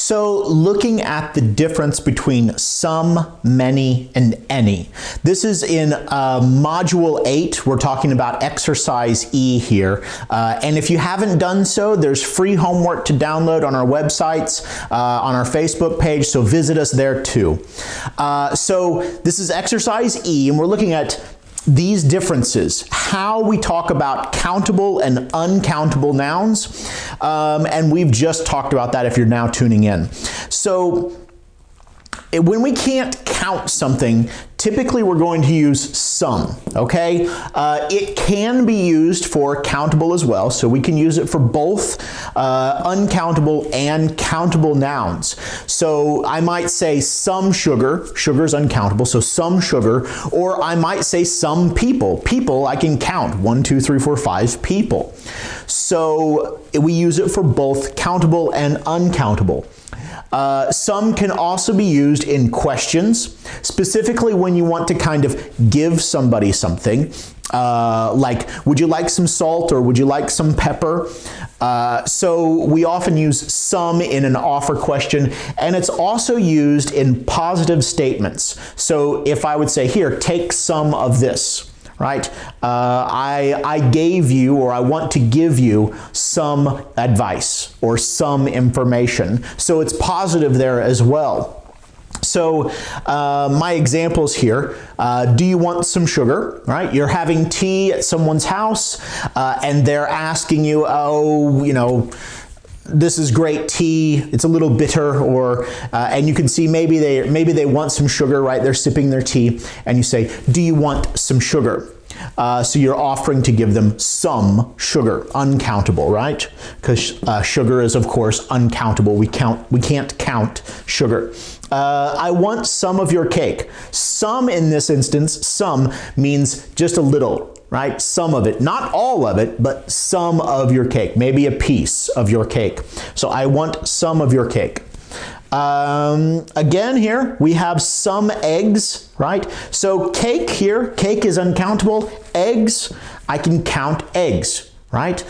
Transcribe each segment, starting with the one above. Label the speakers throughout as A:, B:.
A: So looking at the difference between some, many, and any. This is in Module 8. We're talking about Exercise E here. And if you haven't done so, there's free homework to download on our websites, on our Facebook page, so visit us there too. So this is Exercise E, and we're looking at these differences, how we talk about countable and uncountable nouns, and we've just talked about that if you're now tuning in. So when we can't count something, typically we're going to use some, okay? It can be used for countable as well, so we can use it for both uncountable and countable nouns. So I might say some sugar, sugar is uncountable, so some sugar, or I might say some people. People I can count, 1, 2, 3, 4, 5 people. So we use it for both countable and uncountable. Some can also be used in questions, specifically when you want to kind of give somebody something, like, would you like some salt or would you like some pepper? So we often use some in an offer question, and it's also used in positive statements. So if I would say, here, take some of this. Right? I gave you, or I want to give you some advice or some information. So it's positive there as well. So my examples here, do you want some sugar? Right? You're having tea at someone's house and they're asking you, oh, you know, this is great tea, it's a little bitter, or and you can see maybe they want some sugar, right? They're sipping their tea, and you say, do you want some sugar? So you're offering to give them some sugar, uncountable, right? Because sugar is, of course, uncountable. We can't count sugar. I want some of your cake. Some in this instance, some means just a little. Right? Some of it, not all of it, but some of your cake, maybe a piece of your cake. So I want some of your cake. Again here, we have some eggs, right? So cake here, cake is uncountable. Eggs, I can count eggs, right?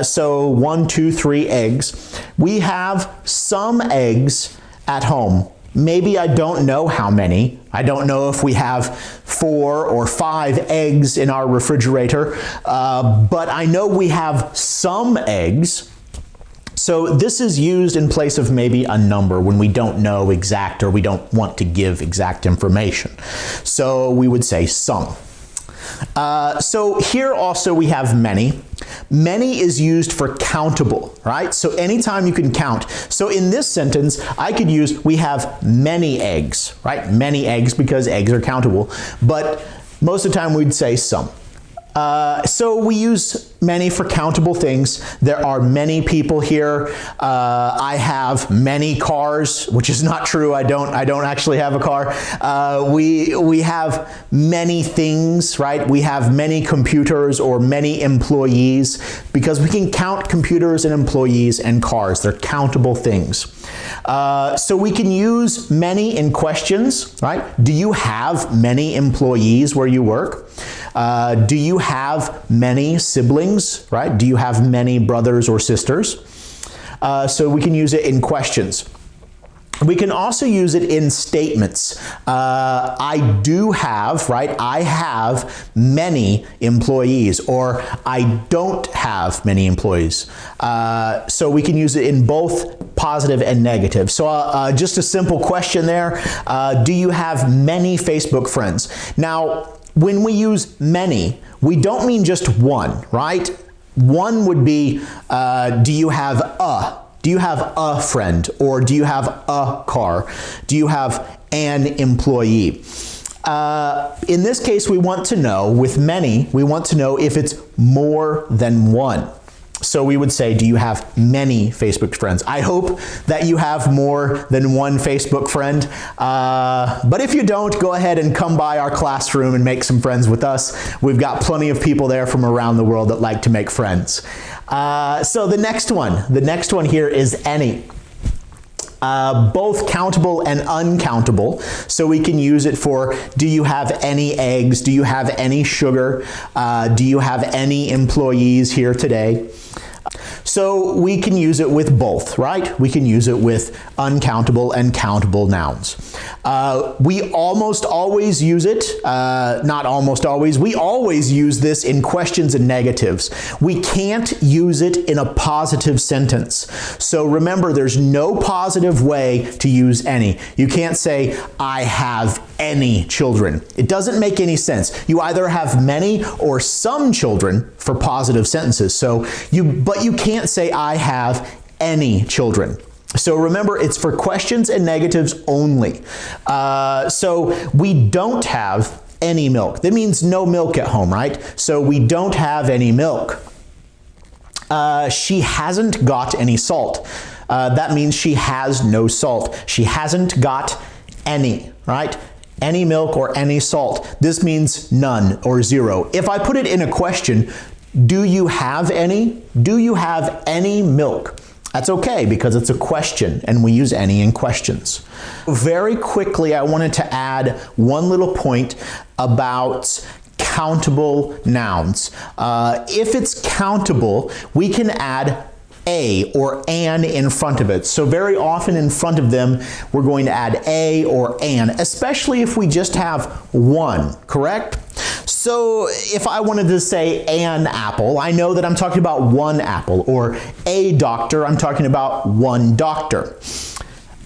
A: So 1, 2, 3 eggs. We have some eggs at home. Maybe I don't know how many. I don't know if we have 4 or 5 eggs in our refrigerator, but I know we have some eggs. So this is used in place of maybe a number when we don't know exact, or we don't want to give exact information. So we would say some. So here also we have many. Many is used for countable, right? So anytime you can count. So in this sentence, I could use, we have many eggs, right? Many eggs, because eggs are countable. But most of the time we'd say some. So we use many for countable things. There are many people here. I have many cars, which is not true. I don't actually have a car. We have many things, right? We have many computers or many employees, because we can count computers and employees and cars. They're countable things. So we can use many in questions, right? Do you have many employees where you work? Do you have many siblings, right? Do you have many brothers or sisters? So we can use it in questions. We can also use it in statements. I do have, right? I have many employees, or I don't have many employees. So we can use it in both positive and negative. So just a simple question there. Do you have many Facebook friends? Now, when we use many, we don't mean just one, right? One would be, do you have a? Do you have a friend? Or do you have a car? Do you have an employee? In this case, we want to know, with many, we want to know if it's more than one. So we would say, do you have many Facebook friends? I hope that you have more than one Facebook friend. But if you don't, go ahead and come by our classroom and make some friends with us. We've got plenty of people there from around the world that like to make friends. So the next one here is any. Both countable and uncountable. So we can use it for, do you have any eggs? Do you have any sugar? Do you have any employees here today? So we can use it with both, right? We can use it with uncountable and countable nouns. We almost always use it, not almost always, we always use this in questions and negatives. We can't use it in a positive sentence. So remember, there's no positive way to use any. You can't say, I have any children. It doesn't make any sense. You either have many or some children for positive sentences. But you can't say, I have any children. So remember, it's for questions and negatives only. So we don't have any milk. That means no milk at home, right? So we don't have any milk. She hasn't got any salt. That means she has no salt. She hasn't got any, right? Any milk or any salt. This means none or zero. If I put it in a question, do you have any? Do you have any milk? That's okay because it's a question and we use any in questions. Very quickly, I wanted to add one little point about countable nouns. If it's countable, we can add a or an in front of it. So very often in front of them, we're going to add a or an, especially if we just have one, correct? So if I wanted to say an apple, I know that I'm talking about one apple, or a doctor, I'm talking about one doctor.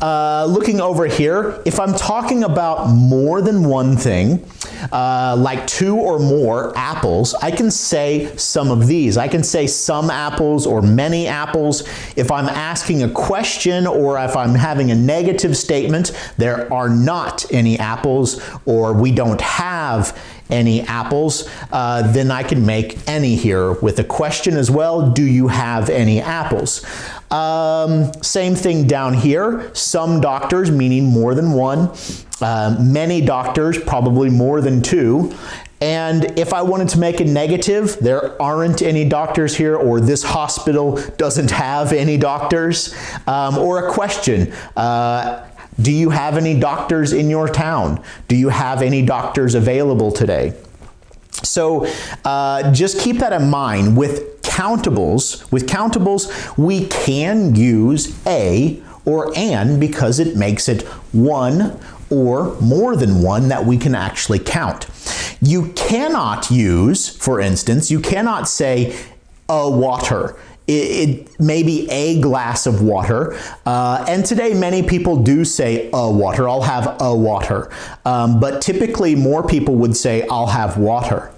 A: Looking over here, if I'm talking about more than one thing, like two or more apples, I can say some of these. I can say some apples or many apples. If I'm asking a question or if I'm having a negative statement, there are not any apples or we don't have any apples, then I can make any here with a question as well. Do you have any apples? Same thing down here. Some doctors, meaning more than one. Many doctors, probably more than two. And if I wanted to make a negative, there aren't any doctors here, or this hospital doesn't have any doctors. Or a question. Do you have any doctors in your town? Do you have any doctors available today? So just keep that in mind. With countables, we can use a or an because it makes it one or more than one that we can actually count. You cannot use, for instance, you cannot say a water. It may be a glass of water, and today many people do say a water. I'll have a water, but typically more people would say I'll have water.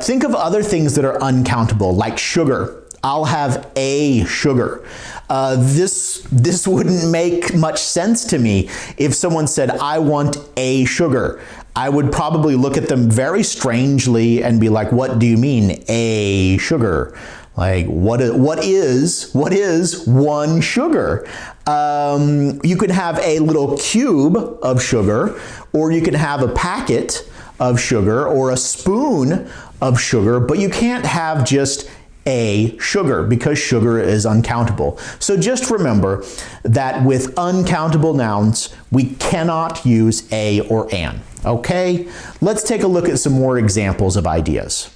A: Think of other things that are uncountable, like sugar. I'll have a sugar. This wouldn't make much sense to me if someone said, I want a sugar. I would probably look at them very strangely and be like, what do you mean, a sugar? Like, what is one sugar? You could have a little cube of sugar, or you can have a packet of sugar, or a spoon of sugar, but you can't have just a sugar because sugar is uncountable. So just remember that with uncountable nouns, we cannot use a or an. Okay? Let's take a look at some more examples of ideas.